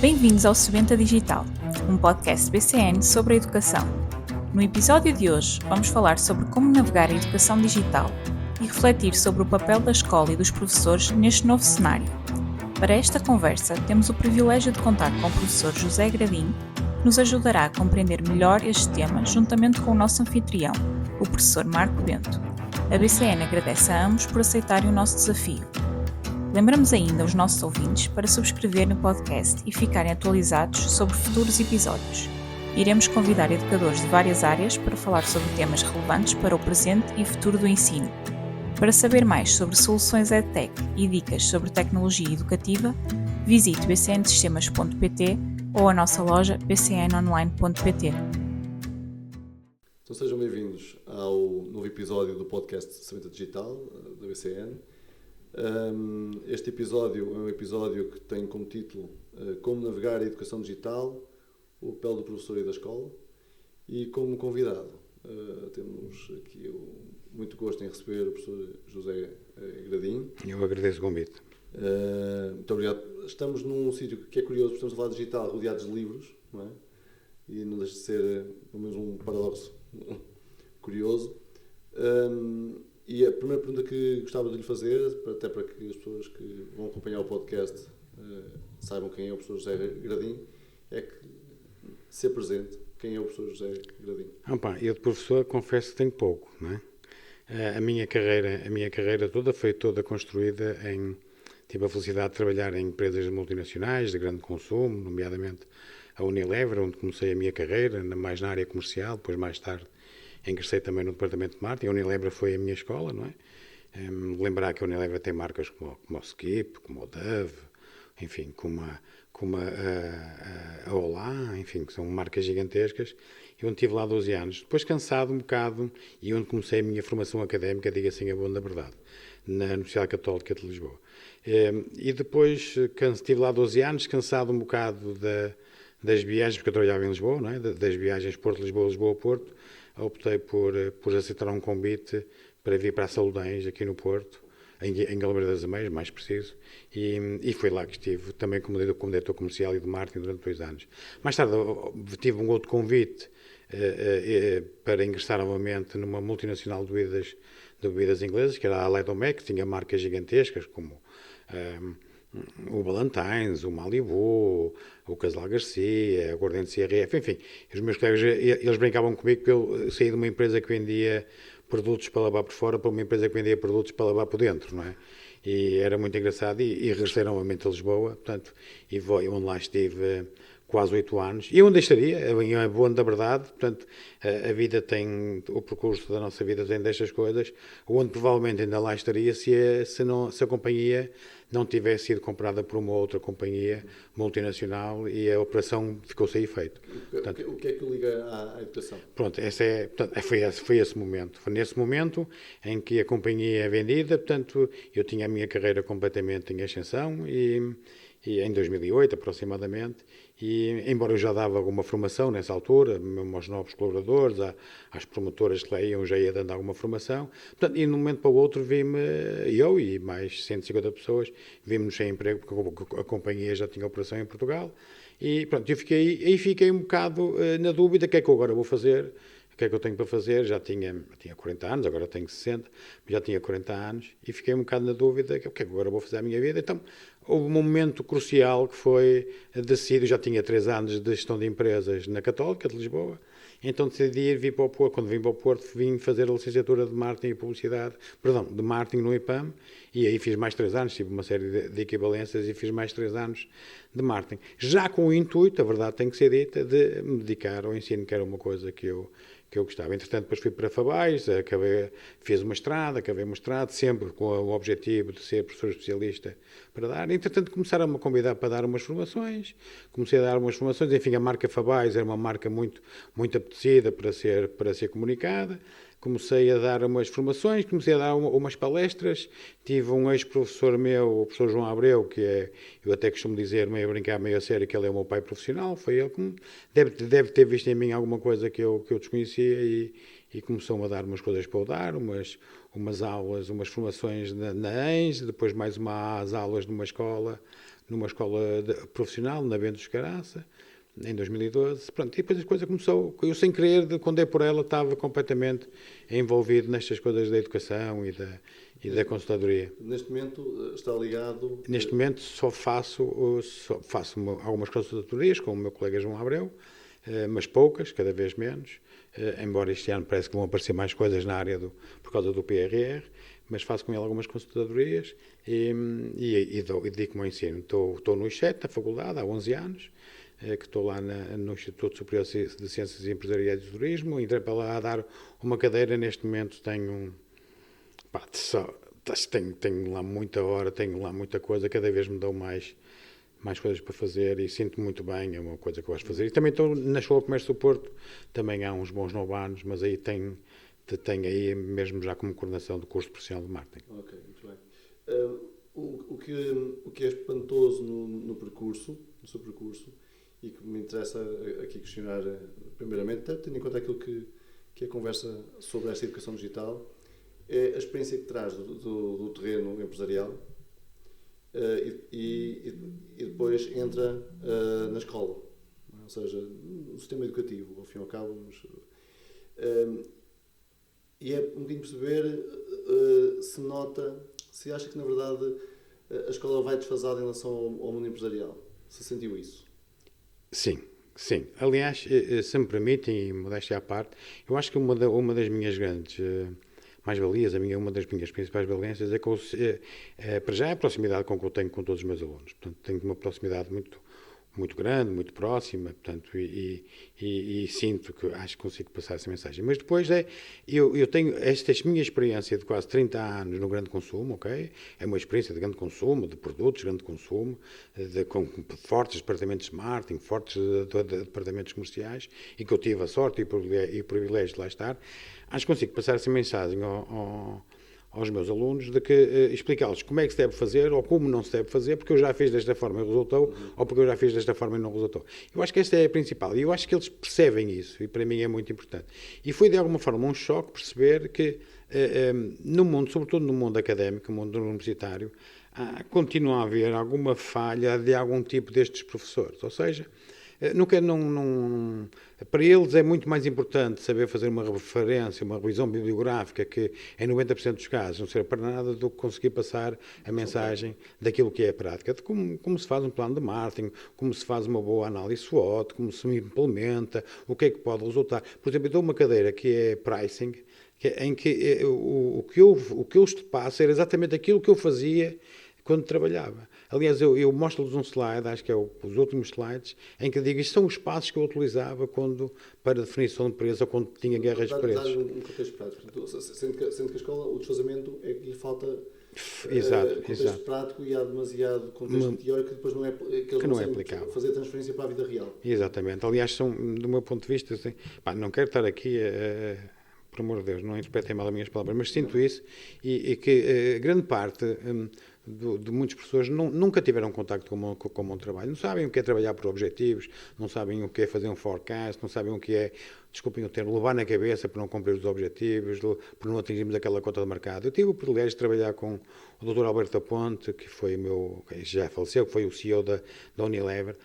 Bem-vindos ao Sebenta Digital, um podcast BCN sobre a educação. No episódio de hoje, vamos falar sobre como navegar a educação digital e refletir sobre o papel da escola e dos professores neste novo cenário. Para esta conversa, temos o privilégio de contar com o professor José Gradim, que nos ajudará a compreender melhor este tema juntamente com o nosso anfitrião, o professor Marco Bento. A BCN agradece a ambos por aceitarem o nosso desafio. Lembramos ainda os nossos ouvintes para subscrever no podcast e ficarem atualizados sobre futuros episódios. Iremos convidar educadores de várias áreas para falar sobre temas relevantes para o presente e futuro do ensino. Para saber mais sobre soluções EdTech e dicas sobre tecnologia educativa, visite bcnsistemas.pt ou a nossa loja bcnonline.pt. Então sejam bem-vindos ao novo episódio do podcast Sebenta Digital da BCN. Este episódio é um episódio que tem como título Como navegar a educação digital, o papel do professor e da escola. E como convidado temos aqui muito gosto em receber o professor José Gradim. Eu agradeço o convite. Muito obrigado. Estamos num sítio que é curioso, estamos a falar digital rodeados de livros, não é? E não deixa de ser pelo menos um paradoxo curioso. E a primeira pergunta que gostava de lhe fazer, até para que as pessoas que vão acompanhar o podcast saibam quem é o professor José Gradim, é que se apresente. Quem é o professor José Gradim? Eu de professor confesso que tenho pouco, não é? A minha carreira toda foi toda construída tive a felicidade de trabalhar em empresas multinacionais de grande consumo, nomeadamente a Unilever, onde comecei a minha carreira, mais na área comercial, depois mais tarde ingressei também no departamento de marketing. A Unilever foi a minha escola, não é? Lembrar que a Unilever tem marcas como o Skip, como o Dove, enfim, como a Olá, enfim, que são marcas gigantescas. E onde estive lá 12 anos. Depois cansado um bocado, e onde comecei a minha formação académica, digo assim, a boa da verdade, na Universidade Católica de Lisboa. E depois estive lá 12 anos, cansado um bocado das viagens, porque eu trabalhava em Lisboa, não é? Das viagens Porto-Lisboa, Lisboa-Porto. Optei por aceitar um convite para vir para a Saudães, aqui no Porto, em Galameira das Ameias, mais preciso, e foi lá que estive, também como diretor comercial e de marketing durante 2 anos. Mais tarde tive um outro convite para ingressar novamente numa multinacional de bebidas inglesas, que era a Ledomec, que tinha marcas gigantescas, como o Ballantines, o Malibu, o Casal Garcia, a Gordon CRF, enfim. Os meus colegas, eles brincavam comigo que eu saí de uma empresa que vendia produtos para lavar por fora para uma empresa que vendia produtos para lavar por dentro, não é? E era muito engraçado, e regressei novamente a Lisboa, portanto, onde lá estive quase 8 anos, e onde estaria, é bom da verdade, portanto, a vida tem, o percurso da nossa vida tem destas coisas, onde provavelmente ainda lá estaria se a companhia não tivesse sido comprada por uma outra companhia multinacional e a operação ficou sem efeito. Portanto, o que é que liga à educação? Pronto, foi esse momento. Foi nesse momento em que a companhia é vendida, portanto, eu tinha a minha carreira completamente em ascensão e em 2008 aproximadamente, e embora eu já dava alguma formação nessa altura, mesmo aos novos colaboradores, às promotoras que lá iam, já ia dando alguma formação, portanto, e de um momento para o outro eu e mais 150 pessoas, vimos-nos sem emprego, porque a companhia já tinha operação em Portugal, e pronto, eu fiquei um bocado na dúvida, o que é que eu agora vou fazer? O que é que eu tenho para fazer? Já tinha 40 anos, agora tenho 60, já tinha 40 anos, e fiquei um bocado na dúvida, o que é que agora vou fazer à minha vida? Então, houve um momento crucial que foi decidir, já tinha 3 anos de gestão de empresas na Católica de Lisboa, então decidi vir para o Porto. Quando vim para o Porto, vim fazer a licenciatura de marketing e publicidade, de marketing no IPAM, e aí fiz mais 3 anos, tive uma série de equivalências e fiz mais 3 anos de marketing. Já com o intuito, a verdade tem que ser dita, de me dedicar ao ensino, que era uma coisa que eu gostava. Entretanto, depois fui para Fabais, fiz uma estrada, acabei uma estrada, sempre com o objetivo de ser professor especialista para dar. Entretanto, começaram-me a convidar para dar umas formações, comecei a dar umas formações, enfim, a marca Fabais era uma marca muito, muito apetecida para ser comunicada. Comecei a dar umas formações, comecei a dar umas palestras, tive um ex-professor meu, o professor João Abreu, eu até costumo dizer, meio a brincar, meio a sério, que ele é o meu pai profissional, foi ele que deve ter visto em mim alguma coisa que eu desconhecia e começou-me a dar umas coisas para eu dar, umas aulas, umas formações na ANS, depois mais umas aulas numa escola numa escola profissional, na Bento de Escaraça, em 2012. Pronto, e depois a coisa começou, eu sem querer, quando dei por ela, estava completamente envolvido nestas coisas da educação e da consultadoria. Neste momento está ligado... Neste momento só faço algumas consultorias com o meu colega João Abreu, mas poucas, cada vez menos, embora este ano parece que vão aparecer mais coisas na área por causa do PRR, mas faço com ele algumas consultorias e dedico-me ao ensino. Estou no ISET, na faculdade, há 11 anos, que estou lá no Instituto Superior de Ciências Empresariais e Turismo, entrei para lá a dar uma cadeira, neste momento tenho lá muita hora, tenho lá muita coisa, cada vez me dão mais coisas para fazer e sinto muito bem, é uma coisa que eu gosto de fazer. E também estou na Escola de Comércio do Porto, também há uns bons 9 anos, mas aí tenho aí mesmo já como coordenação do curso profissional de marketing. Ok, muito bem. O que é espantoso no seu percurso, e que me interessa aqui questionar, primeiramente, tendo em conta aquilo que é a conversa sobre esta educação digital, é a experiência que traz do terreno empresarial e depois entra na escola, ou seja, no sistema educativo, ao fim e ao cabo. E é um bocadinho perceber se acha que na verdade a escola vai desfasada em relação ao mundo empresarial. Se sentiu isso? Sim. Aliás, se me permitem, e modéstia à parte, eu acho que uma das minhas grandes mais-valias, uma das minhas principais valências é que, para já, é a proximidade com que eu tenho com todos os meus alunos. Portanto, tenho uma proximidade muito grande, muito próxima, portanto, e sinto que acho que consigo passar essa mensagem. Mas depois eu tenho esta minha experiência de quase 30 anos no grande consumo, ok? É uma experiência de grande consumo, de produtos de grande consumo, com fortes departamentos de marketing, fortes departamentos comerciais, e que eu tive a sorte e o privilégio de lá estar. Acho que consigo passar essa mensagem aos meus alunos, de que explicá-los como é que se deve fazer ou como não se deve fazer, porque eu já fiz desta forma e resultou, ou porque eu já fiz desta forma e não resultou. Eu acho que esta é a principal, e eu acho que eles percebem isso, e para mim é muito importante. E foi de alguma forma um choque perceber que no mundo, sobretudo no mundo académico, no mundo universitário, continua a haver alguma falha de algum tipo destes professores, ou seja, para eles é muito mais importante saber fazer uma referência, uma revisão bibliográfica, que em 90% dos casos não serve para nada, do que conseguir passar a mensagem daquilo que é a prática, de como se faz um plano de marketing, como se faz uma boa análise SWOT, como se implementa, o que é que pode resultar. Por exemplo, eu dou uma cadeira que é pricing, em que o que eu passo era exatamente aquilo que eu fazia quando trabalhava. Aliás, eu mostro-lhes um slide, acho que é os últimos slides, em que digo, isto são os passos que eu utilizava para a definição de preço ou quando tinha guerras de preços. Dar um contexto prático. Sendo que a escola, o desfazamento é que lhe falta contexto prático, e há demasiado contexto teórico que depois não é aplicável. Fazer a transferência para a vida real. Exatamente. Aliás, do meu ponto de vista, assim, não quero estar aqui por amor de Deus, não interpretem mal as minhas palavras, mas sinto isso, e que grande parte de muitas pessoas nunca tiveram contacto com o meu trabalho, não sabem o que é trabalhar por objetivos, não sabem o que é fazer um forecast, não sabem o que é, desculpem o termo, levar na cabeça para não cumprir os objetivos, por não atingirmos aquela cota de mercado. Eu tive o privilégio de trabalhar com o Dr. Alberto Aponte, que já faleceu, que foi o CEO da Unilever.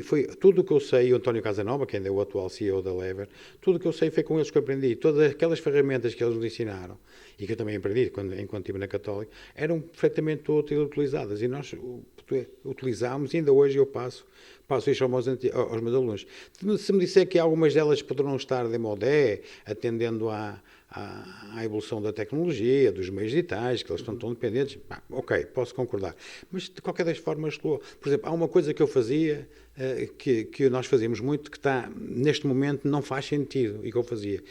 Foi tudo o que eu sei, o António Casanova, que ainda é o atual CEO da Lever, tudo o que eu sei foi com eles que eu aprendi. Todas aquelas ferramentas que eles nos ensinaram, e que eu também aprendi enquanto estive na Católica, eram perfeitamente utilizadas, e nós utilizámos, e ainda hoje eu passo isso aos meus alunos. Se me disser que algumas delas poderão estar de modé, atendendo à evolução da tecnologia, dos meios digitais, que eles estão tão dependentes, ok, posso concordar. Mas, de qualquer das formas, por exemplo, há uma coisa que eu fazia, que nós fazíamos muito, que neste momento não faz sentido, e que eu fazia.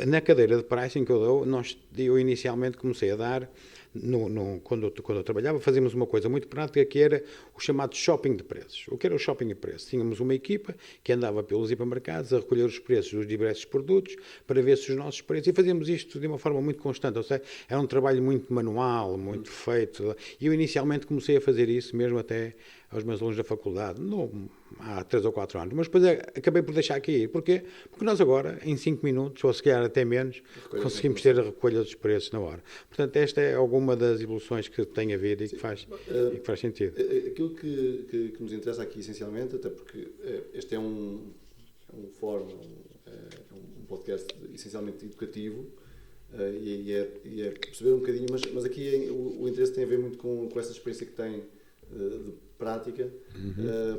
Na cadeira de pricing que eu dou, eu inicialmente comecei a dar, quando eu trabalhava, fazíamos uma coisa muito prática, que era o chamado shopping de preços. O que era o shopping de preços? Tínhamos uma equipa que andava pelos hipermercados a recolher os preços dos diversos produtos para ver se os nossos preços, e fazíamos isto de uma forma muito constante, ou seja, era um trabalho muito manual, muito feito, e eu inicialmente comecei a fazer isso mesmo até aos meus alunos da faculdade, há 3 ou 4 anos, mas depois acabei por deixar aqui ir. Porquê? Porque nós agora, em 5 minutos, ou se calhar até menos, conseguimos ter a recolha dos preços na hora. Portanto, esta é alguma das evoluções que tem havido e que faz sentido. Aquilo que nos interessa aqui, essencialmente, até porque este é um fórum, um podcast essencialmente educativo, e é perceber um bocadinho, mas aqui o interesse tem a ver muito com essa experiência que tem de prática,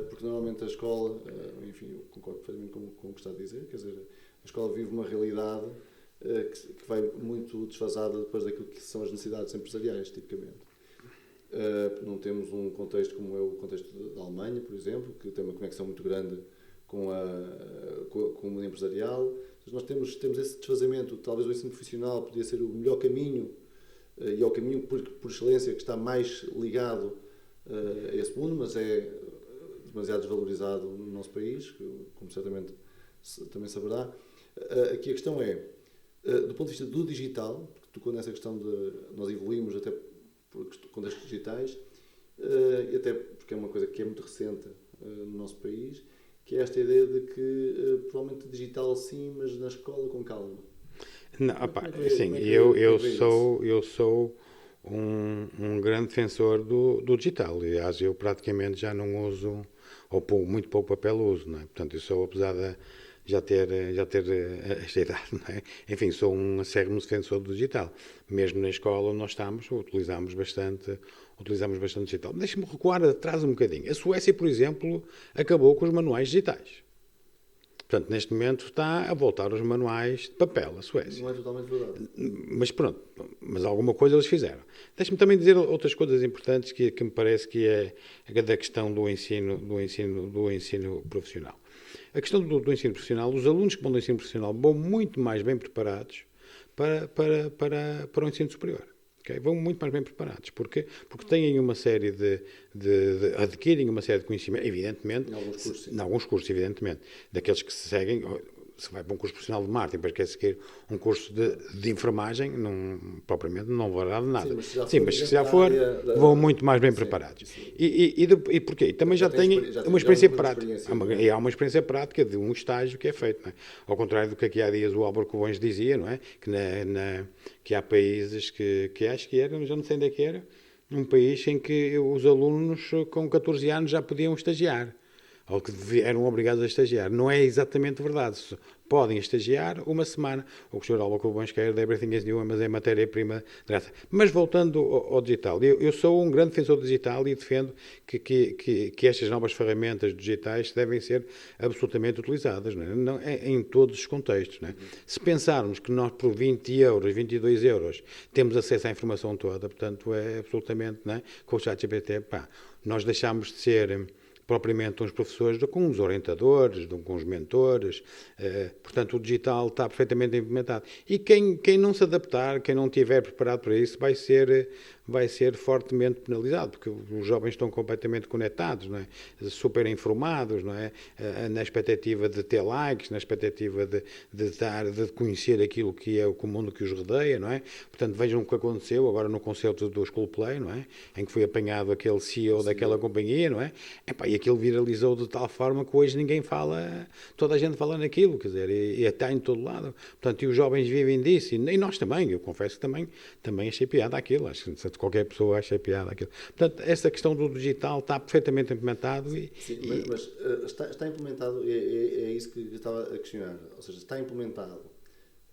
porque normalmente a escola, enfim, eu concordo perfeitamente com o que está a dizer, quer dizer, a escola vive uma realidade que vai muito desfasada depois daquilo que são as necessidades empresariais, tipicamente. Não temos um contexto como é o contexto da Alemanha, por exemplo, que tem uma conexão muito grande com o mundo empresarial. Nós temos esse desfazamento. Talvez o ensino profissional podia ser o melhor caminho, e é o caminho por excelência que está mais ligado a esse mundo, mas é demasiado desvalorizado no nosso país, como certamente também saberá. Aqui a questão é, do ponto de vista do digital, porque tocou nessa questão de nós evoluímos até por contextos digitais, e até porque é uma coisa que é muito recente no nosso país, que é esta ideia de que provavelmente digital sim, mas na escola com calma. Não, sim, eu sou um grande defensor do digital. Aliás, eu praticamente já não uso, ou muito pouco papel uso, não é? Portanto, eu sou, apesar de já ter esta idade, não é? Enfim, sou um acérrimo defensor do digital. Mesmo na escola onde nós estamos, utilizamos bastante digital. Deixe-me recuar atrás um bocadinho. A Suécia, por exemplo, acabou com os manuais digitais. Portanto, neste momento está a voltar aos manuais de papel, a Suécia. Não é totalmente verdade. Mas pronto, mas alguma coisa eles fizeram. Deixe-me também dizer outras coisas importantes que me parece que é da questão do ensino profissional. A questão do ensino profissional, os alunos que vão do ensino profissional vão muito mais bem preparados para o ensino superior. Okay? Vão muito mais bem preparados. Porquê? Porque têm uma série adquirem uma série de conhecimentos, evidentemente, em alguns cursos, evidentemente, daqueles que se seguem. Se vai para um curso profissional de marketing, depois quer seguir um curso de enfermagem, propriamente não valerá de nada. Sim, mas se já for, vão muito mais bem preparados. E porquê? E também já têm uma experiência prática. E há uma experiência prática de um estágio que é feito. Não é? Ao contrário do que aqui há dias o Álvaro Covões dizia, não é? Que há países que acho que era, já não sei onde é que era, um país em que os alunos com 14 anos já podiam estagiar. Ou que eram obrigados a estagiar. Não é exatamente verdade. Podem estagiar uma semana. O que o Sr. Álvaro Covões quer de Everything is New, mas é matéria-prima grata. Mas voltando ao digital, eu sou um grande defensor do digital e defendo que estas novas ferramentas digitais devem ser absolutamente utilizadas, não é? Em todos os contextos. Não é? Se pensarmos que nós por 20 euros, 22 euros, temos acesso à informação toda, portanto é absolutamente, não é? Com o ChatGPT, nós deixamos de ser propriamente uns professores, com uns orientadores, com uns mentores, portanto o digital está perfeitamente implementado. E quem não se adaptar, quem não estiver preparado para isso, vai ser fortemente penalizado, porque os jovens estão completamente conectados, não é? Super informados, não é? Na expectativa de ter likes, na expectativa de conhecer aquilo que é o mundo que os rodeia, não é? Portanto, vejam o que aconteceu agora no concerto do Schoolplay, não é? Em que foi apanhado aquele CEO daquela companhia, não é? E aquilo viralizou de tal forma que hoje ninguém fala, toda a gente fala naquilo, quer dizer, e está em todo lado. Portanto, e os jovens vivem disso, e nós também, eu confesso que também achei piada aquilo, acho que qualquer pessoa acha piada aquilo. Portanto, essa questão do digital está perfeitamente implementado. Sim, mas está implementado, é isso que eu estava a questionar, ou seja, está implementado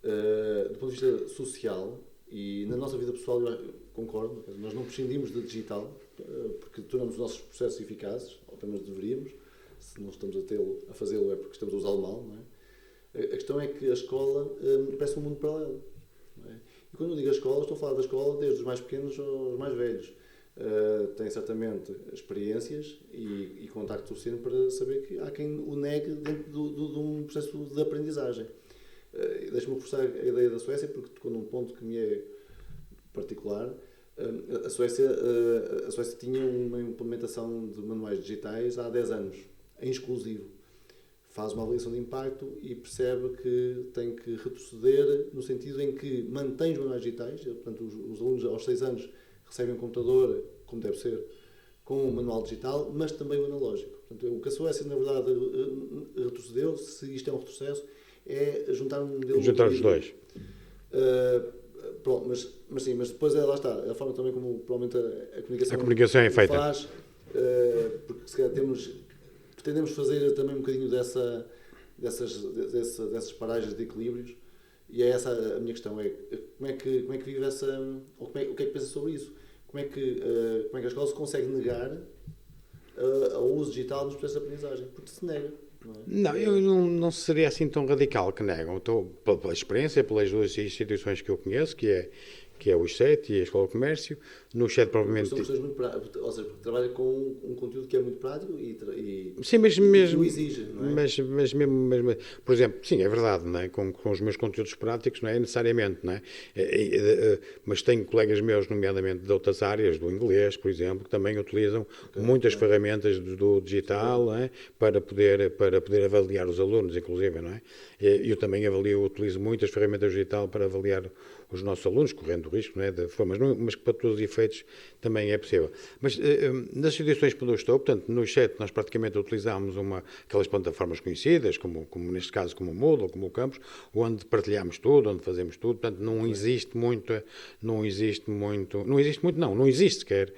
do ponto de vista social e na nossa vida pessoal, eu concordo, nós não prescindimos do digital porque tornamos os nossos processos eficazes, ou pelo menos deveríamos. Se não estamos a fazê-lo é porque estamos a usá-lo mal, não é? A questão é que a escola parece um mundo paralelo. Não é? E quando eu digo a escola, estou a falar da escola desde os mais pequenos aos mais velhos. Tem certamente experiências e contacto suficiente para saber que há quem o negue dentro de um processo de aprendizagem. Deixa-me reforçar a ideia da Suécia, porque tocou num ponto que me é particular. A Suécia tinha uma implementação de manuais digitais há 10 anos, em exclusivo. Faz uma avaliação de impacto e percebe que tem que retroceder no sentido em que mantém os manuais digitais, portanto os alunos aos 6 anos recebem um computador, como deve ser, com o manual digital, mas também o analógico. Portanto, o que a Suécia, na verdade, retrocedeu, se isto é um retrocesso, é juntar um modelo... Juntar os dois. Pronto, mas depois lá está, a forma também como provavelmente a comunicação é feita. Faz, porque se calhar pretendemos fazer também um bocadinho dessas paragens de equilíbrios, e é essa a minha questão, como é que vive essa, ou o que é que pensa sobre isso? Como é que a escola se consegue negar ao uso digital nos processos de aprendizagem? Porque se nega. Não, eu não seria assim tão radical que negam. Estou, pela experiência, pelas duas instituições que eu conheço, que é o ISET e a Escola de Comércio. No ISET, provavelmente... São questões muito práticas, ou seja, trabalha com um conteúdo que é muito prático e sim, mas mesmo, o exige, não é? Mas mesmo, por exemplo, sim, é verdade, não é? Com os meus conteúdos práticos, não é necessariamente, não é? Mas tenho colegas meus, nomeadamente de outras áreas, do inglês, por exemplo, que também utilizam muitas ferramentas do digital, não é? para poder avaliar os alunos, inclusive, não é? Eu também utilizo muitas ferramentas digital para avaliar os nossos alunos, correndo o risco, não é? De formas, mas que para todos os efeitos também é possível. Mas nas instituições onde eu estou, portanto, no chat nós praticamente utilizamos aquelas plataformas conhecidas, como neste caso como o Moodle, como o Campus, onde partilhamos tudo, onde fazemos tudo, portanto não existe sequer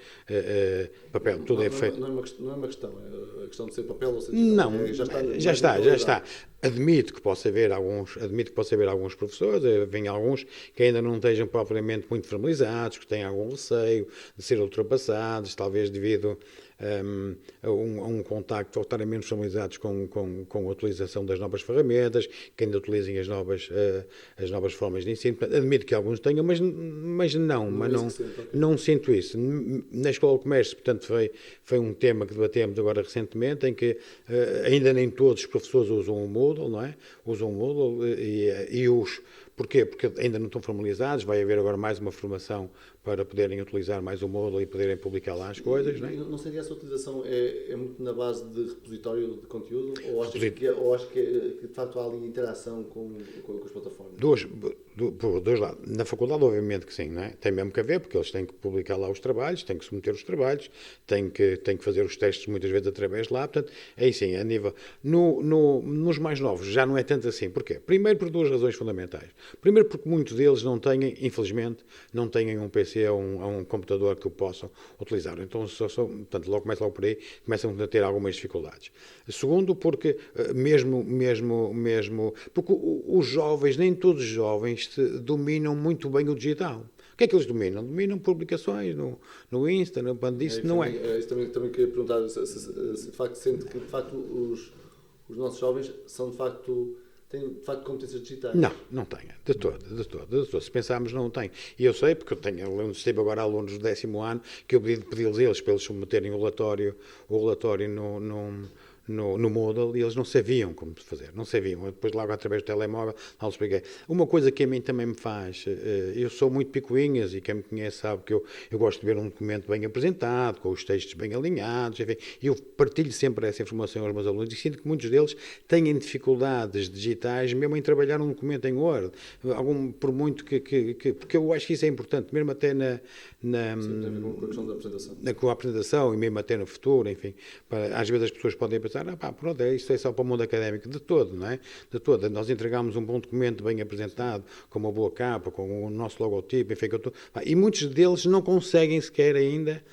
papel, tudo é feito. Não é uma questão, é a questão de ser papel ou ser digital. Não, já está. Admito que possa haver alguns professores, vêm alguns que ainda não estejam propriamente muito formalizados, que têm algum receio de ser ultrapassados, talvez devido a um contacto, ou estarem menos familiarizados com a utilização das novas ferramentas, que ainda utilizem as novas formas de ensino. Admito que alguns tenham, mas não sinto isso. Na Escola de Comércio, portanto, foi um tema que debatemos agora recentemente, em que ainda nem todos os professores usam o Moodle, não é? Usam o Moodle e os... Porquê? Porque ainda não estão formalizados, vai haver agora mais uma formação para poderem utilizar mais o Moodle e poderem publicar lá as coisas. Não sei se essa utilização é muito na base de repositório de conteúdo ou acho que de facto há ali interação com as plataformas? Por dois lados. Na faculdade, obviamente que sim, não é? Tem mesmo que haver, porque eles têm que publicar lá os trabalhos, têm que submeter os trabalhos, têm que fazer os testes muitas vezes através de lá, portanto, aí sim, a nível... Nos mais novos já não é tanto assim. Porquê? Primeiro por duas razões fundamentais. Primeiro porque muitos deles não têm, infelizmente, não têm um PC ou um computador que o possam utilizar. Então, portanto, começam a ter algumas dificuldades. Segundo, porque porque os jovens, nem todos os jovens dominam muito bem o digital. O que é que eles dominam? Dominam publicações no Insta, no Bandice, não é? Isso também queria perguntar se de facto sente que de facto os nossos jovens são têm de facto competências digitais. Não têm, de todo. Se pensarmos, não têm. E eu sei, porque eu tive agora alunos do 10º ano que eu pedi-lhes para eles submeterem o relatório no Moodle, e eles não sabiam como fazer, não sabiam. Depois logo através do telemóvel lá lhes expliquei. Uma coisa que a mim também me faz, eu sou muito picuinhas, e quem me conhece sabe que eu gosto de ver um documento bem apresentado, com os textos bem alinhados, enfim, e eu partilho sempre essa informação aos meus alunos, e sinto que muitos deles têm dificuldades digitais mesmo em trabalhar um documento em Word, por muito porque eu acho que isso é importante, mesmo até com a questão da apresentação. Com a apresentação, e mesmo até no futuro, enfim, às vezes as pessoas podem pensar, pronto, isto é só para o mundo académico, de todo, não é? De todo. Nós entregamos um bom documento bem apresentado, com uma boa capa, com o nosso logotipo, enfim, e muitos deles não conseguem sequer ainda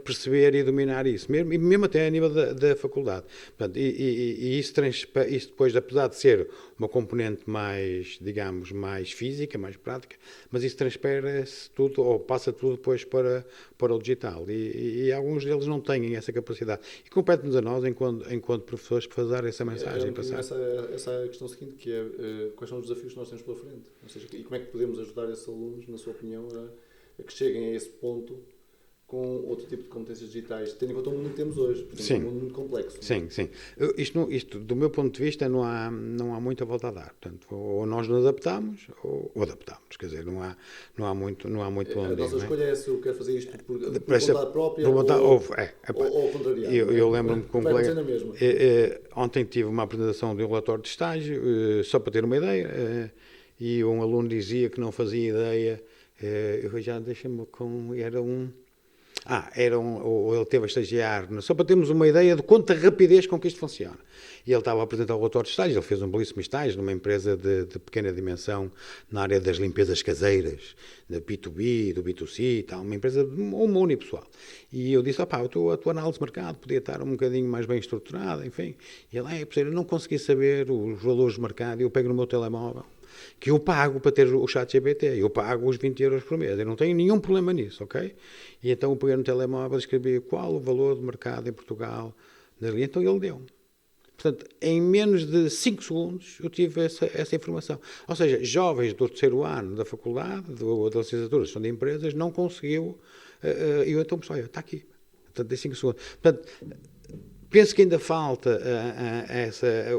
perceber e dominar isso, mesmo até a nível da faculdade. Portanto, e isso depois, apesar de ser uma componente mais, digamos, mais física, mais prática, mas isso transfere-se tudo, ou passa tudo depois para o digital. E alguns deles não têm essa capacidade. E compete-nos a nós, enquanto professores, passar essa mensagem. Essa é a questão seguinte, que é quais são os desafios que nós temos pela frente? Ou seja, e como é que podemos ajudar esses alunos, na sua opinião, a que cheguem a esse ponto com outro tipo de competências digitais, tendo em conta o mundo que temos hoje, porque é um mundo muito complexo. Sim. Isto, do meu ponto de vista, não há muita volta a dar. Portanto, ou nós nos adaptamos, ou adaptamos. Quer dizer, não há muito onde a nossa escolha é se eu quero fazer isto por vontade própria ou ao contrário. Eu lembro-me que um colega... na mesma. Ontem tive uma apresentação de um relatório de estágio, só para ter uma ideia, e um aluno dizia que não fazia ideia, eu já deixa-me com... Era um... ou ele teve a estagiar, só para termos uma ideia de quanta rapidez com que isto funciona. E ele estava a apresentar o relatório de estágio, ele fez um belíssimo estágio numa empresa de pequena dimensão na área das limpezas caseiras, da B2B, do B2C, tal, uma empresa uma unipessoal. E eu disse, a tua análise de mercado podia estar um bocadinho mais bem estruturada, enfim. E ele, eu não consegui saber os valores de mercado, eu pego no meu telemóvel, que eu pago para ter o chat GPT, eu pago os 20 euros por mês, eu não tenho nenhum problema nisso, ok? E então eu peguei no telemóvel e escrevi qual o valor de mercado em Portugal, e então ele deu. Portanto, em menos de 5 segundos eu tive essa informação. Ou seja, jovens do terceiro ano da faculdade, da licenciatura de gestão de empresas, não conseguiu, e eu então, pessoal, está aqui. Portanto, em 5 segundos. Portanto, penso que ainda falta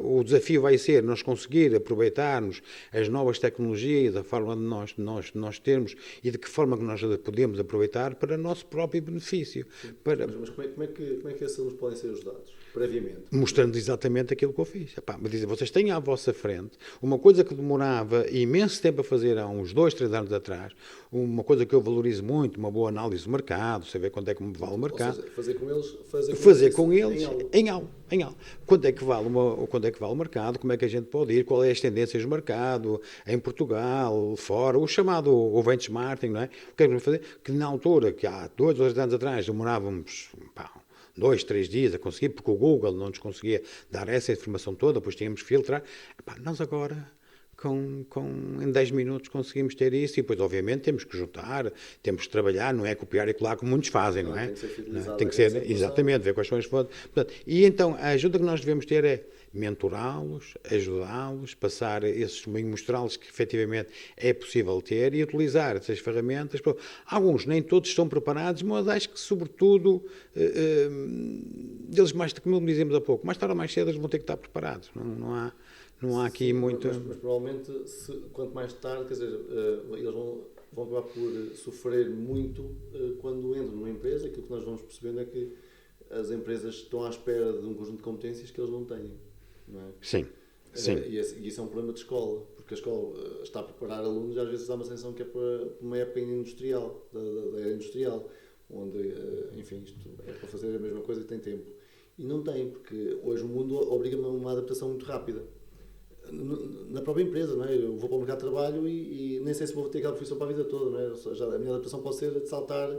o desafio vai ser nós conseguir aproveitarmos as novas tecnologias, a forma de nós termos e de que forma que nós podemos aproveitar para o nosso próprio benefício. Mas como é que esses alunos podem ser ajudados, previamente? Mostrando exatamente aquilo que eu fiz. Me dizem, vocês têm à vossa frente uma coisa que demorava imenso tempo a fazer há uns 2, 3 anos atrás, uma coisa que eu valorizo muito, uma boa análise do mercado, saber quanto é que me vale o mercado. Ou seja, fazer com eles em aula. Quanto é que vale o mercado, como é que a gente pode ir, qual é as tendências do mercado, em Portugal, fora, o chamado o benchmarking, não é? O que é que vamos fazer? Que na altura, que há 2 ou 3 anos atrás, demorávamos 2, 3 dias a conseguir, porque o Google não nos conseguia dar essa informação toda, depois tínhamos que filtrar. Nós agora, em 10 minutos conseguimos ter isso e depois, obviamente, temos que juntar, temos que trabalhar, não é copiar e colar como muitos fazem, não é? Tem que ser, exatamente, ver quais são as fontes. E então, a ajuda que nós devemos ter é mentorá-los, ajudá-los, passar esses caminhos, mostrá-los que efetivamente é possível ter e utilizar essas ferramentas. Alguns, nem todos estão preparados, mas acho que, sobretudo, eles, como dizíamos há pouco, mais tarde ou mais cedo eles vão ter que estar preparados. Não há aqui muito... Mas provavelmente, quanto mais tarde, quer dizer, eles vão acabar por sofrer muito quando entram numa empresa. Aquilo que nós vamos percebendo é que as empresas estão à espera de um conjunto de competências que eles não têm. Não é? Sim. E isso é um problema de escola, porque a escola está a preparar alunos e às vezes dá uma sensação que é para uma época industrial, da era industrial, onde, enfim, isto é para fazer a mesma coisa e tem tempo. E não tem, porque hoje o mundo obriga-me a uma adaptação muito rápida. Na própria empresa, não é? Eu vou para o mercado de trabalho e nem sei se vou ter aquela profissão para a vida toda, não é? Já a minha adaptação pode ser de saltar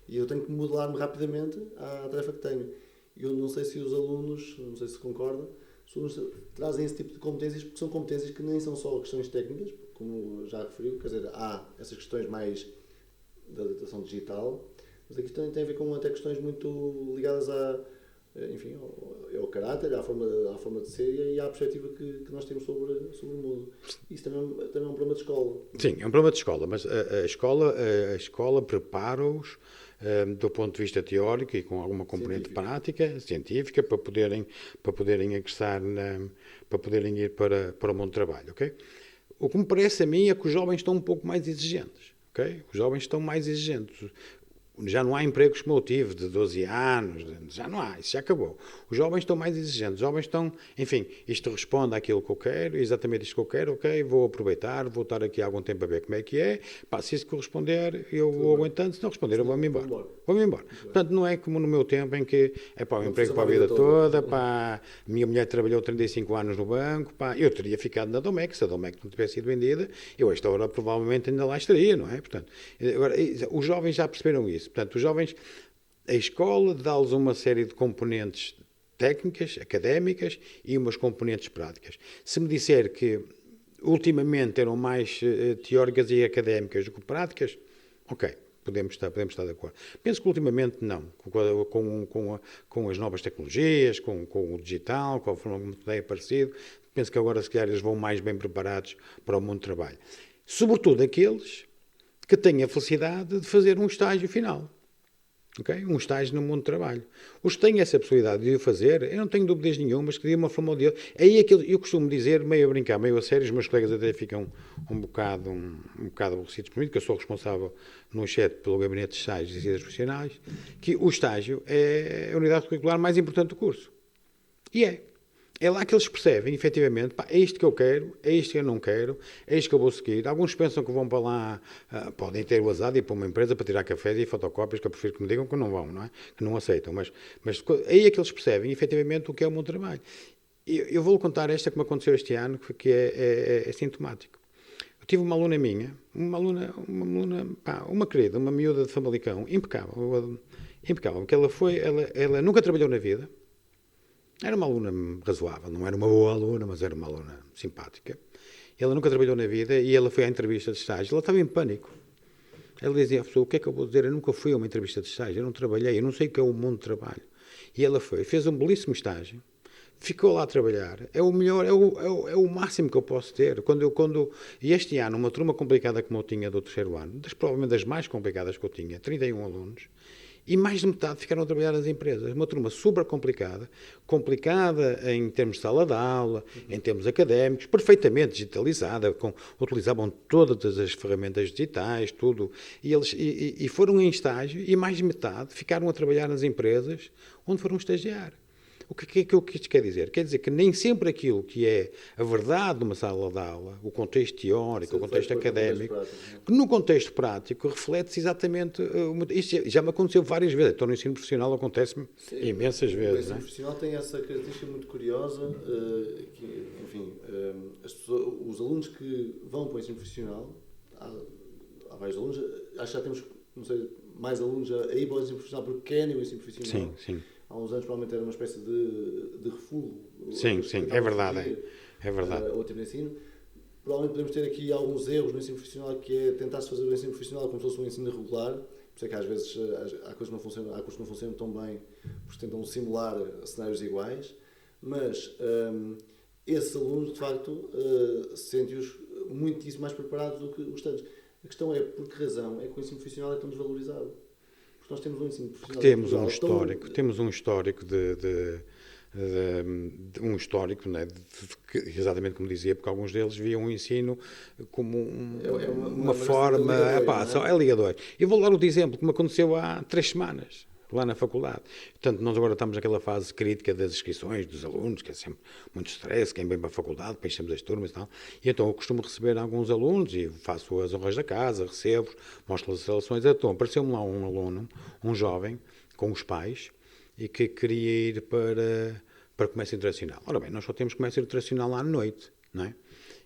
e eu tenho que modelar-me rapidamente à tarefa que tenho. Eu não sei se os alunos, não sei se concordam, os alunos trazem esse tipo de competências, porque são competências que nem são só questões técnicas, como já referiu, quer dizer, há essas questões mais da adaptação digital, mas aqui também tem a ver com até questões muito ligadas enfim, ao caráter, à forma de ser e à perspectiva que nós temos sobre o mundo. Isso também é um problema de escola. Sim, é um problema de escola, mas a escola prepara-os do ponto de vista teórico e com alguma componente científica, para poderem ingressar, para poderem ir para o mundo de trabalho, ok? O que me parece a mim é que os jovens estão um pouco mais exigentes, ok? Os jovens estão mais exigentes. Já não há empregos como eu tive, de 12 anos, já não há, isso já acabou. Os jovens estão mais exigentes, os jovens estão, enfim, isto responde àquilo que eu quero, exatamente isto que eu quero, ok, vou aproveitar, vou estar aqui há algum tempo a ver como é que é, se isso corresponder, eu vou aguentando, se não responder, eu vou-me embora. Vou-me embora. Portanndo, não é como no meu tempo em que é um emprego para a vida toda, minha mulher trabalhou 35 anos no banco, eu teria ficado na Domecq, se a Domecq não tivesse sido vendida, eu a esta hora provavelmente ainda lá estaria, não é? Portanto, agora, os jovens já perceberam isso. Portanto, os jovens, a escola dá-lhes uma série de componentes técnicas, académicas e umas componentes práticas. Se me disser que ultimamente eram mais teóricas e académicas do que práticas, ok, podemos estar de acordo. Penso que ultimamente não, com as novas tecnologias, com o digital, com a forma como tem aparecido, penso que agora se calhar eles vão mais bem preparados para o mundo do trabalho. Sobretudo aqueles que têm a felicidade de fazer um estágio final. Okay? Um estágio no mundo do trabalho. Os que têm essa possibilidade de o fazer, eu não tenho dúvidas nenhumas que de uma forma ou de outra. Aí eu costumo dizer, meio a brincar, meio a sério, os meus colegas até ficam um bocado aborrecidos por mim, que eu sou responsável no chat pelo gabinete de estágios e ciências profissionais, que o estágio é a unidade curricular mais importante do curso. E é. É lá que eles percebem, efetivamente, pá, é isto que eu quero, é isto que eu não quero, é isto que eu vou seguir. Alguns pensam que vão para lá, podem ter o azar de ir para uma empresa para tirar cafés e fotocópias, que eu prefiro que me digam que não vão, não é? Que não aceitam. Mas aí é que eles percebem, efetivamente, o que é o meu trabalho. Eu vou-lhe contar esta que me aconteceu este ano, que é sintomático. Eu tive uma aluna minha, uma querida, uma miúda de Famalicão, impecável, porque ela nunca trabalhou na vida. Era uma aluna razoável, não era uma boa aluna, mas era uma aluna simpática. Ela nunca trabalhou na vida e ela foi à entrevista de estágio. Ela estava em pânico. Ela dizia à pessoa, o que é que eu vou dizer? Eu nunca fui a uma entrevista de estágio, eu não trabalhei, eu não sei o que é o mundo de trabalho. E ela fez um belíssimo estágio, ficou lá a trabalhar. É o melhor, é o máximo que eu posso ter. E este ano, uma turma complicada como eu tinha do terceiro ano, provavelmente das mais complicadas que eu tinha, 31 alunos, e mais de metade ficaram a trabalhar nas empresas. Uma turma super complicada em termos de sala de aula, em termos académicos, perfeitamente digitalizada, utilizavam todas as ferramentas digitais, tudo. E foram em estágio e mais de metade ficaram a trabalhar nas empresas onde foram estagiar. O que isto quer dizer? Quer dizer que nem sempre aquilo que é a verdade numa sala de aula, o contexto teórico, o contexto académico, que no contexto prático reflete-se exatamente... Isto já me aconteceu várias vezes. Então no ensino profissional acontece-me imensas vezes. O ensino profissional tem essa característica muito curiosa, que, enfim, os alunos que vão para o ensino profissional, há vários alunos, acho que já temos, não sei, mais alunos a ir para o ensino profissional porque querem o ensino profissional. Sim. Há uns anos provavelmente era uma espécie de refúgio. Sim, é verdade. É verdade. Ou tipo de ensino. Provavelmente podemos ter aqui alguns erros no ensino profissional, que é tentar-se fazer o ensino profissional como se fosse um ensino regular. Por isso é que às vezes há coisas que não funcionam tão bem, porque tentam simular cenários iguais. Mas esses alunos, de facto, sentem-os muitíssimo mais preparados do que os estudantes. A questão é por que razão é que o ensino profissional é tão desvalorizado. Nós temos um ensino profissional. Temos um histórico né, exatamente como dizia, porque alguns deles viam o ensino como uma forma. É ligador. Eu vou dar outro exemplo que me aconteceu há 3 semanas. Lá na faculdade. Portanto, nós agora estamos naquela fase crítica das inscrições dos alunos, que é sempre muito stress, quem vem para a faculdade, preenchemos as turmas e tal. E então eu costumo receber alguns alunos e faço as honras da casa, recebo, mostro as relações. Então apareceu-me lá um aluno, um jovem, com os pais, e que queria ir para comércio internacional. Ora bem, nós só temos comércio internacional à noite, não é?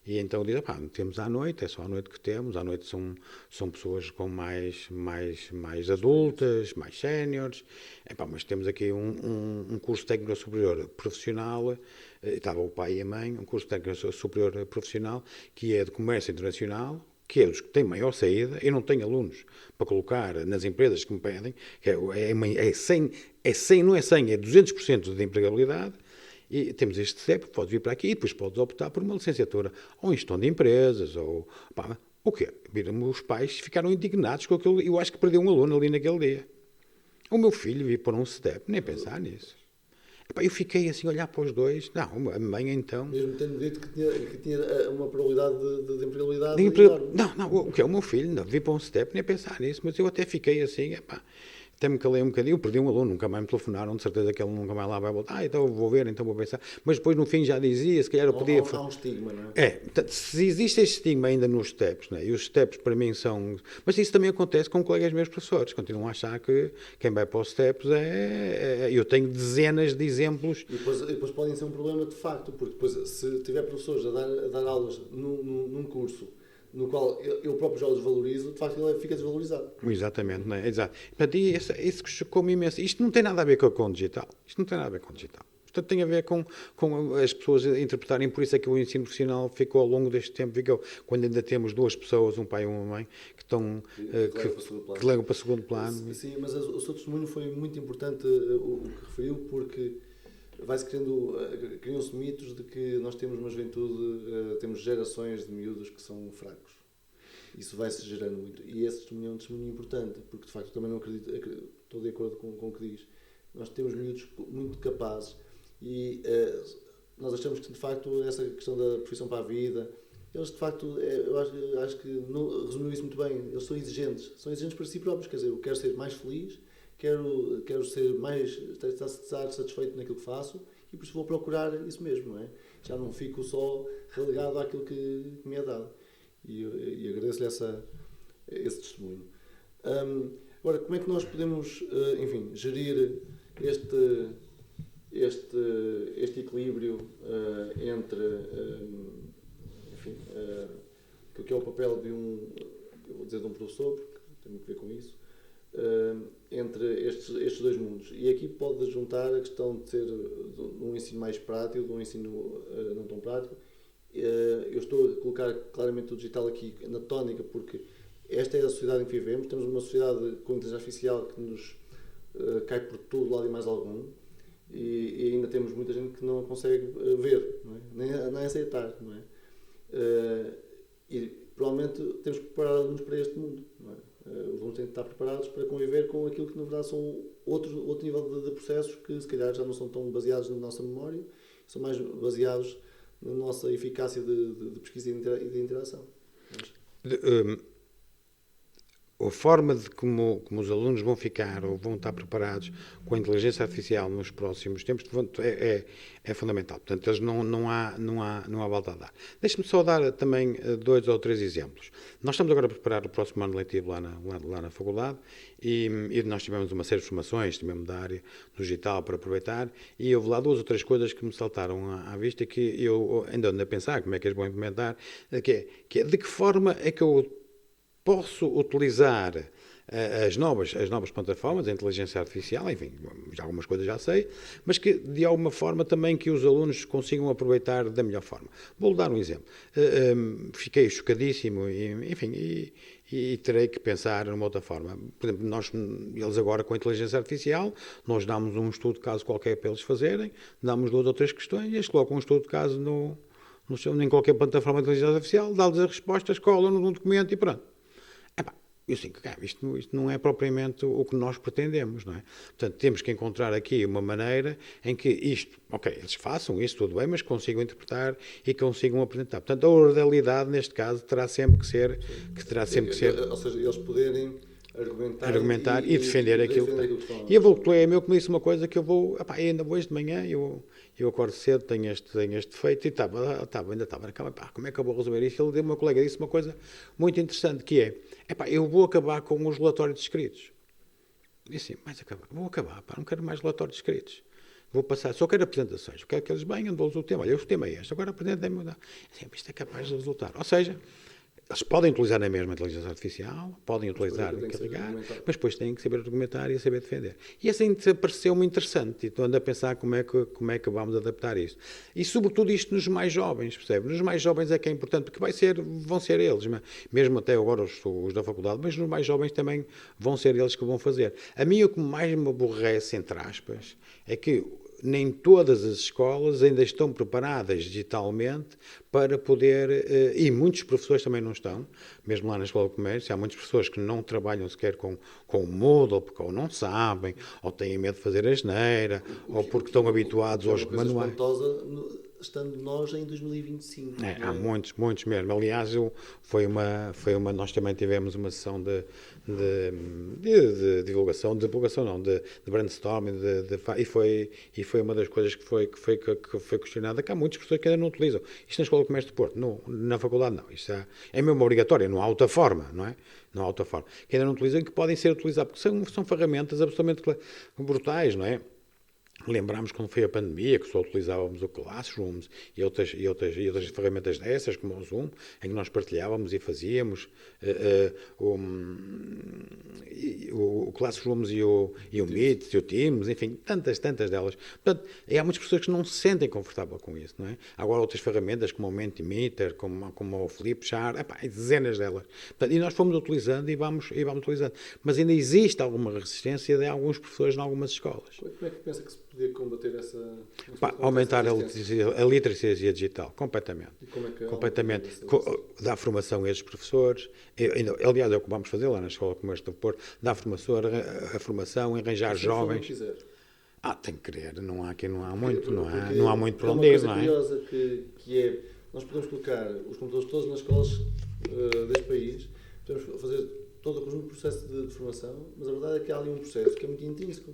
E então diz, temos à noite, é só à noite que temos, à noite são pessoas com mais adultas, mais séniores, mas temos aqui um curso técnico superior profissional, estava o pai e a mãe, um curso técnico superior profissional, que é de comércio internacional, que é os que têm maior saída. Eu não tenho alunos para colocar nas empresas que me pedem, que é 100, não é 100, é 200% de empregabilidade. E temos este step, pode vir para aqui e depois pode optar por uma licenciatura ou em gestão de empresas, ou o quê? Os pais ficaram indignados com aquilo. Eu acho que perdeu um aluno ali naquele dia. O meu filho veio por um step, nem pensar nisso. Eu fiquei assim a olhar para os dois. Não, a mãe então... Mesmo tendo dito que tinha uma probabilidade de empregabilidade... Não, o que é o meu filho? Não, veio para um step, nem pensar nisso, mas eu até fiquei assim, até me calei um bocadinho, perdi um aluno, nunca mais me telefonaram, de certeza que ele nunca mais lá vai voltar, então vou ver, então vou pensar. Mas depois no fim já dizia, se calhar eu podia... Há um estigma, não é? Portanto, se existe este estigma ainda nos steps, né? E os steps para mim são... Mas isso também acontece com colegas meus professores, continuam a achar que quem vai para os steps eu tenho dezenas de exemplos... E depois podem ser um problema de facto, porque depois se tiver professores a dar aulas num curso no qual eu próprio já o desvalorizo, de facto ele fica desvalorizado. Exatamente, não é? Exato. Portanto, isso chocou-me imenso. Isto não tem nada a ver com o digital. Isto Portanto, tem a ver com as pessoas interpretarem, por isso é que o ensino profissional ficou ao longo deste tempo, quando ainda temos 2 pessoas, um pai e uma mãe, que levam para o segundo plano. Sim, mas o seu testemunho foi muito importante, o que referiu, porque criam-se mitos de que nós temos uma juventude, temos gerações de miúdos que são fracos. Isso vai-se gerando muito. E esse testemunho é um testemunho importante, porque de facto também não acredito, estou de acordo com o que diz. Nós temos miúdos muito capazes e nós achamos que de facto essa questão da profissão para a vida, eles de facto, eu acho que resumiu isso muito bem, eles são exigentes para si próprios, quer dizer, eu quero ser mais feliz, quero estar satisfeito naquilo que faço e por isso vou procurar isso mesmo, não é? Já não fico só relegado àquilo que me é dado. E agradeço-lhe esse testemunho. Agora, como é que nós podemos, enfim, gerir este equilíbrio entre, enfim, o que é o papel de eu vou dizer de um professor, porque tem muito a ver com isso, entre estes dois mundos. E aqui pode juntar a questão de ser de um ensino mais prático, de um ensino não tão prático. Eu estou a colocar claramente o digital aqui na tónica, porque esta é a sociedade em que vivemos. Temos uma sociedade com inteligência artificial que nos cai por todo lado e mais algum, e ainda temos muita gente que não consegue ver, não é? Nem aceitar, não é? E provavelmente temos que preparar alunos para este mundo, não é? Os alunos têm que estar preparados para conviver com aquilo que na verdade são outro nível de processos que se calhar já não são tão baseados na nossa memória, são mais baseados na nossa eficácia de pesquisa e de interação. A forma de como os alunos vão ficar ou vão estar preparados com a inteligência artificial nos próximos tempos é fundamental. Portanto, eles não há volta a dar. Deixe-me só dar também 2 ou 3 exemplos. Nós estamos agora a preparar o próximo ano letivo lá na faculdade e nós tivemos uma série de formações, mesmo da área do digital para aproveitar, e houve lá 2 ou 3 coisas que me saltaram à vista que eu ainda ando a pensar como é que as vou implementar, que é de que forma é que eu posso utilizar as novas plataformas, a inteligência artificial, enfim, já algumas coisas já sei, mas que de alguma forma também que os alunos consigam aproveitar da melhor forma. Vou-lhe dar um exemplo. Fiquei chocadíssimo e terei que pensar numa outra forma. Por exemplo, eles agora com a inteligência artificial, nós damos um estudo de caso qualquer para eles fazerem, damos 2 ou 3 questões e eles colocam um estudo de caso em qualquer plataforma de inteligência artificial, dá-lhes as respostas, colam num documento e pronto. Eu sei que isto não é propriamente o que nós pretendemos, não é? Portanto, temos que encontrar aqui uma maneira em que eles façam isso, tudo bem, mas consigam interpretar e consigam apresentar. Portanto, a oralidade, neste caso, terá sempre que ser... Ou seja, eles poderem argumentar e defender aquilo que tem. E eu vou, é meu que me disse uma coisa que eu vou... ainda hoje de manhã, eu acordo cedo, tenho este defeito, e ainda estava na cama, como é que eu vou resolver isto? O meu colega disse uma coisa muito interessante, que é, eu vou acabar com os relatórios escritos. Disse, vou acabar, não quero mais relatórios escritos. Vou passar, só quero apresentações, eu quero que eles venham, dou-lhes o tema, olha, o tema é este, agora apresentem-me. Isto é capaz de resultar. Ou seja, eles podem utilizar na mesma inteligência artificial, podem utilizar e carregar, mas depois têm que saber argumentar e saber defender. E assim pareceu-me interessante, e estou a pensar como é que vamos adaptar isto. E sobretudo isto nos mais jovens, percebe? Nos mais jovens é que é importante, porque vão ser eles, mesmo até agora os da faculdade, mas nos mais jovens também vão ser eles que vão fazer. A mim o que mais me aborrece, entre aspas, é que nem todas as escolas ainda estão preparadas digitalmente para poder, e muitos professores também não estão, mesmo lá na Escola de Comércio, há muitos professores que não trabalham sequer com o Moodle, porque ou não sabem, ou têm medo de fazer asneira, ou porque estão habituados aos manuais. Estando nós em 2025. Há muitos mesmo. Aliás, nós também tivemos uma sessão de divulgação, de brainstorming, e foi uma das coisas que foi questionada, que há muitos professores que ainda não utilizam. Isto na Escola de Comércio de Porto, na faculdade não. Isto é mesmo obrigatório, não há outra forma, não é? Não há outra forma. Que ainda não utilizam e que podem ser utilizadas, porque são ferramentas absolutamente brutais, não é? Lembramos quando foi a pandemia que só utilizávamos o Classrooms e outras ferramentas dessas, como o Zoom, em que nós partilhávamos e fazíamos o Classrooms e o Meet, e o Teams, enfim, tantas delas. Portanto, há muitas pessoas que não se sentem confortáveis com isso, não é? Agora outras ferramentas como o Mentimeter, como o Flipchart, dezenas delas. Portanto, e nós fomos utilizando e vamos utilizando. Mas ainda existe alguma resistência de alguns professores em algumas escolas. Como é que pensa que se podia combater essa... aumentar a literacia digital, completamente. E como é que completamente. Dar formação a esses professores. Aliás, é o que vamos fazer lá na Escola de Comércio do Porto. Dar a formação, arranjar jovens. Tem que querer. Não há muito por onde ir, não é? Uma coisa curiosa que é, nós podemos colocar os computadores todos nas escolas deste país, podemos fazer todo o processo de formação, mas a verdade é que há ali um processo que é muito intrínseco,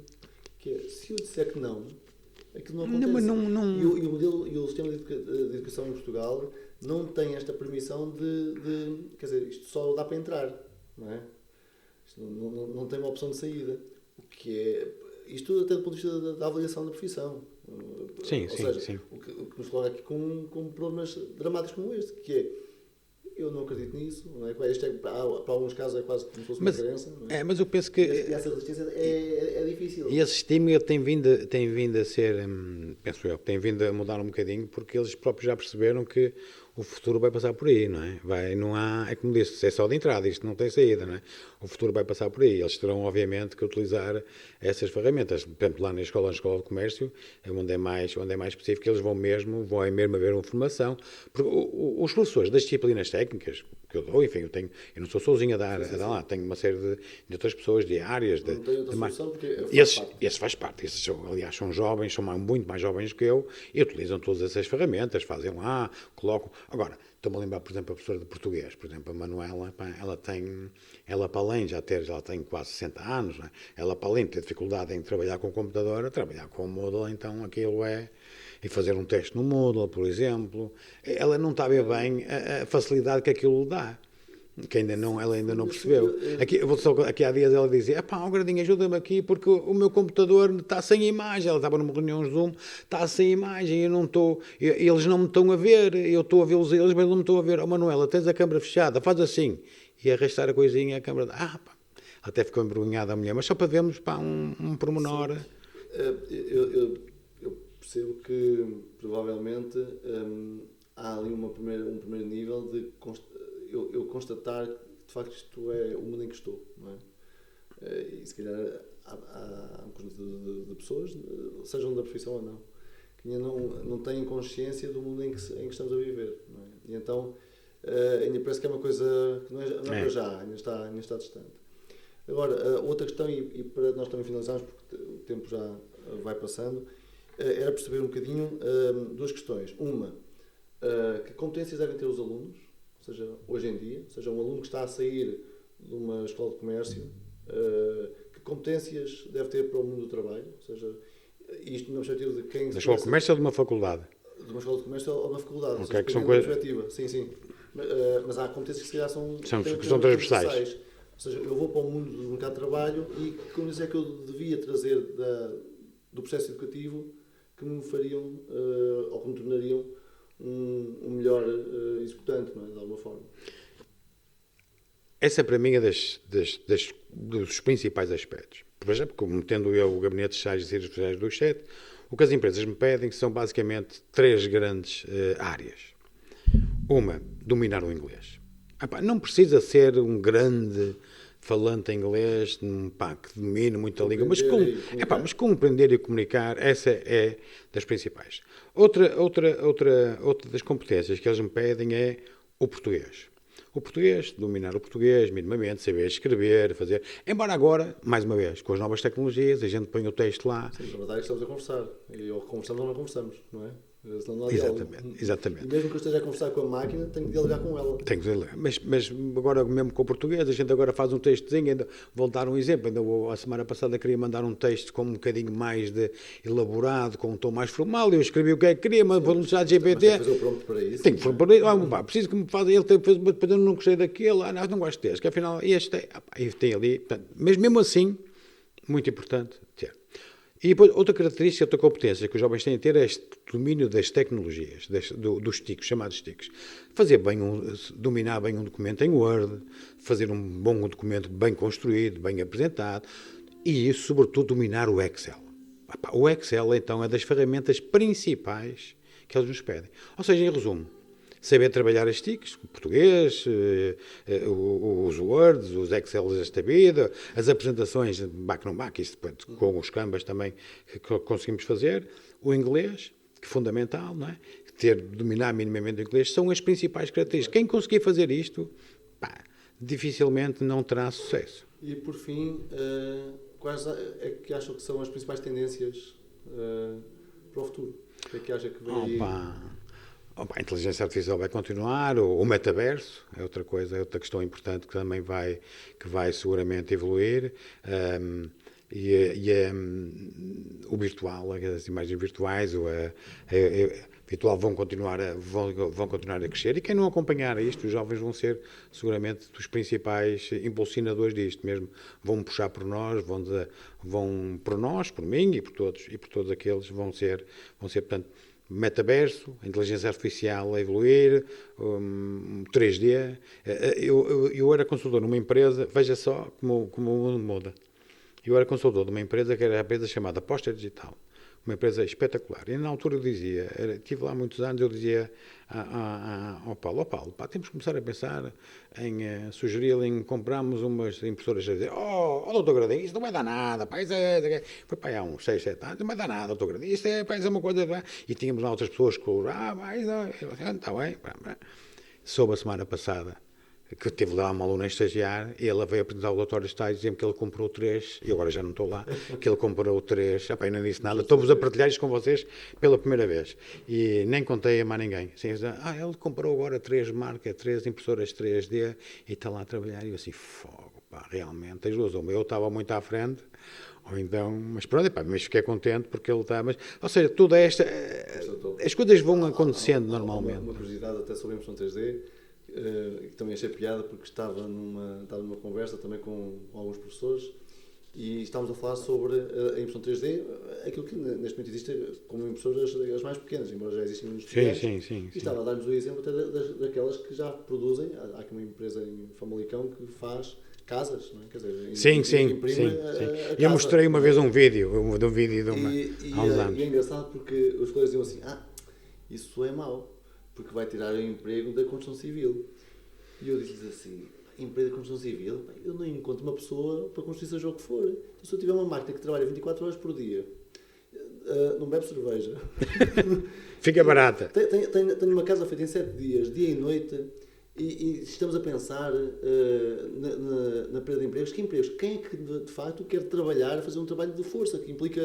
que é, se eu disser que não, Aquilo não acontece. E o modelo e o sistema de educação em Portugal não tem esta permissão de quer dizer, isto só dá para entrar, não é? Isto não tem uma opção de saída. O que é... Isto até do ponto de vista da avaliação da profissão. Sim, Ou sim, seja, sim. O que nos coloca aqui com problemas dramáticos como este, que é, eu não acredito nisso, não é? Para alguns casos é quase como se fosse uma crença. Não é? Mas eu penso que... E essa resistência é difícil. E esse estímulo tem vindo a ser, penso eu, tem vindo a mudar um bocadinho, porque eles próprios já perceberam que o futuro vai passar por aí, não é? Não há, é como disse, é só de entrada, isto não tem saída, não é? O futuro vai passar por aí. Eles terão, obviamente, que utilizar essas ferramentas. Por exemplo, lá na escola de comércio, onde é mais específico, eles vão mesmo haver uma formação. Porque os professores das disciplinas técnicas que eu dou, enfim, eu não sou sozinho a dar lá, tenho uma série de outras pessoas, de áreas, não tenho outra solução porque esses faz parte. Esses, aliás, são jovens, são muito mais jovens que eu, e utilizam todas essas ferramentas, fazem lá, colocam. Agora, estou-me a lembrar, por exemplo, a professora de português, por exemplo, a Manuela, pá, ela para além ela tem quase 60 anos, não é? Ela para além de ter dificuldade em trabalhar com o computador, trabalhar com o Moodle, então aquilo é... E fazer um teste no Moodle, por exemplo, ela não está a ver bem a facilidade que aquilo dá. Que ela ainda não percebeu. Aqui há dias ela dizia, Gradinho, ajuda-me aqui porque o meu computador está sem imagem. Ela estava numa reunião Zoom, está sem imagem, eles não me estão a ver, eu estou a vê-los eles, mas não me estão a ver. Manuela, tens a câmara fechada, faz assim. E arrastar a coisinha, a câmara... até ficou envergonhada a mulher, mas só para vermos, um pormenor... Eu percebo que, provavelmente, há ali um primeiro nível de eu constatar que, de facto, isto é o mundo em que estou, não é? E, se calhar, há um conjunto de pessoas, sejam da profissão ou não, que ainda não têm consciência do mundo em que estamos a viver, não é? E então, ainda parece que é uma coisa que não é para já, ainda está distante. Agora, outra questão, e para nós também finalizarmos, porque o tempo já vai passando, era perceber um bocadinho duas questões. Uma, que competências devem ter os alunos, ou seja, hoje em dia, ou seja, um aluno que está a sair de uma escola de comércio, que competências deve ter para o mundo do trabalho, ou seja, isto na perspectiva de quem... Da escola de comércio ou de uma faculdade? De uma escola de comércio ou de uma faculdade, Okay, ou seja, que são coisas... perspectiva, sim. Mas há competências que se calhar são transversais. Ou seja, eu vou para o mundo do mercado de trabalho e que competências é que eu devia trazer do processo educativo que me fariam ou que me tornariam um melhor executante, não é? De alguma forma. Essa para mim é dos principais aspectos. Por exemplo, como tendo eu o gabinete de estágios e especiais do CHET, o que as empresas me pedem são basicamente 3 grandes áreas. Uma, dominar o inglês. Não precisa ser um grande falante em inglês, que domine muito a língua, mas compreender e comunicar, essa é das principais. Outra das competências que eles me pedem é o português. O português, dominar o português minimamente, saber escrever, fazer... Embora agora, mais uma vez, com as novas tecnologias, a gente põe o texto lá... Sim, na verdade é que estamos a conversar. E ou conversamos ou não conversamos, não é? Senão não há exatamente. E mesmo que eu esteja a conversar com a máquina, tenho que dialogar com ela. Tenho que dialogar. Mas agora, mesmo com o português, a gente agora faz um textozinho, ainda vou dar um exemplo. A semana passada queria mandar um texto com um bocadinho mais elaborado, com um tom mais formal. Eu escrevi o que é que queria, mas vou no chat GPT. Mas tem que fazer o prompt para isso. Tem que fazer para isso. Preciso que me faça. Ele fez, mas eu não gostei daquele. Não gosto deste. Que afinal, este é. E tem ali. Portanto, mas mesmo assim, muito importante ter. E depois, outra característica, outra competência que os jovens têm a ter é este domínio das tecnologias, dos TICs, chamados TICs. Dominar bem um documento em Word, fazer um bom documento bem construído, bem apresentado, e isso, sobretudo, dominar o Excel. O Excel, então, é das ferramentas principais que eles nos pedem. Ou seja, em resumo, saber trabalhar as TICs, o português, os Words, os Excels desta vida, as apresentações back-no-back, isso com os Canvas também que conseguimos fazer, o inglês, que é fundamental, não é? Dominar minimamente o inglês, são as principais características. Quem conseguir fazer isto, dificilmente não terá sucesso. E por fim, quais é que acham que são as principais tendências para o futuro? O que é que acha que vai aí? A inteligência artificial vai continuar, o metaverso é outra coisa, é outra questão importante que também vai seguramente evoluir. o virtual, as imagens virtuais, virtual vão continuar a crescer, e quem não acompanhar isto, os jovens vão ser seguramente dos principais impulsionadores disto mesmo, vão puxar por nós, vão por nós, por mim e por todos aqueles, vão ser portanto, metaverso, inteligência artificial a evoluir, 3D. Eu era consultor numa empresa, veja só como o mundo muda. Eu era consultor de uma empresa que era a empresa chamada Poster Digital, uma empresa espetacular. E na altura eu dizia, estive lá muitos anos, eu dizia ao Paulo, pá, temos que começar a pensar em sugerir-lhe em comprarmos umas impressoras. Doutor Gradinho, isso não vai dar nada, pá, foi para aí há uns 6, 7 anos, não vai dar nada, doutor Gradinho, isso é uma coisa... E tínhamos lá outras pessoas que está bem, pá. Soube a semana passada que eu tive lá uma aluna a estagiar, e ela veio apresentar o relatório de estágio, dizendo que ele comprou 3, e agora já não estou lá, que ele comprou 3, eu não disse nada, estou-vos a partilhar isto com vocês pela primeira vez, e nem contei a mais ninguém. Assim, ele comprou agora 3 marcas, 3 impressoras 3D, e está lá a trabalhar, e eu assim, fogo, pá, realmente, tens duas, eu estava muito à frente, ou então, mas pronto, pá, mas fiquei contente porque ele está, ou seja, tudo as coisas vão acontecendo normalmente. Uma curiosidade até sobre a impressão 3D, que também achei piada, porque estava numa conversa também com alguns professores, e estávamos a falar sobre a impressão 3D, aquilo que neste momento existe como impressoras as mais pequenas, embora já existem nos industriais. Sim. E estava a dar-nos o exemplo até daquelas que já produzem. Há aqui uma empresa em Famalicão que faz casas, não é? Quer dizer, sim. Eu mostrei uma vez um vídeo de uma há uns anos. E é engraçado porque os colegas diziam assim, isso é mau, porque vai tirar o emprego da construção civil. E eu disse-lhes assim, emprego da construção civil? Eu não encontro uma pessoa para construir seja o que for. Então, se eu tiver uma máquina que trabalha 24 horas por dia, não bebe cerveja. Fica barata. Tenho uma casa feita em 7 dias, dia e noite, e estamos a pensar na perda de empregos. Que empregos? Quem é que de facto quer trabalhar, fazer um trabalho de força, que implica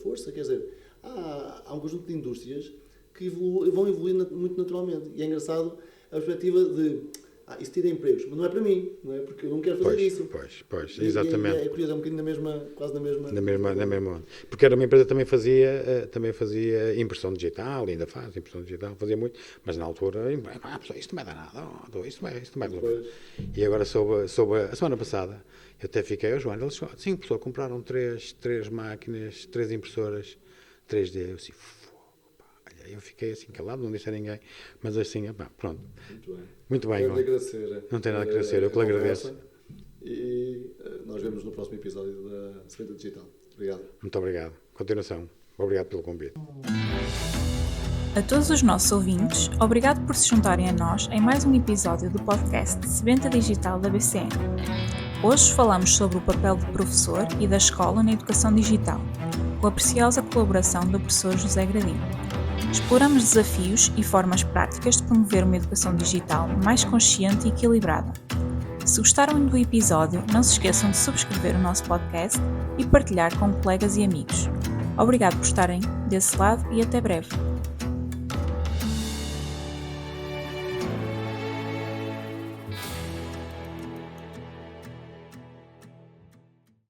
força? Quer dizer, há um conjunto de indústrias que vão evoluir muito naturalmente. E é engraçado a perspectiva de isso tira empregos, mas não é para mim, não é? Porque eu não quero fazer isso. Pois, exatamente. É curioso, é um bocadinho quase na mesma. Porque era uma empresa que também fazia impressão digital, ainda faz impressão digital, fazia muito, mas na altura, isto não vai dar nada, isto não vai dar. E agora soube a semana passada, eu até fiquei, João, eles sim, pessoal, compraram 3 máquinas, 3 impressoras 3D, eu assim, eu fiquei assim calado, não disse a ninguém, mas assim, pronto. Muito bem. Não tem nada a agradecer, eu que lhe agradeço. E nós vemos no próximo episódio da Sementa Digital. Obrigado. Muito obrigado. Continuação. Obrigado pelo convite. A todos os nossos ouvintes, obrigado por se juntarem a nós em mais um episódio do podcast Sementa Digital da BCN. Hoje falamos sobre o papel do professor e da escola na educação digital, com a preciosa colaboração do professor José Gradinho. Exploramos desafios e formas práticas de promover uma educação digital mais consciente e equilibrada. Se gostaram do episódio, não se esqueçam de subscrever o nosso podcast e partilhar com colegas e amigos. Obrigado por estarem desse lado e até breve.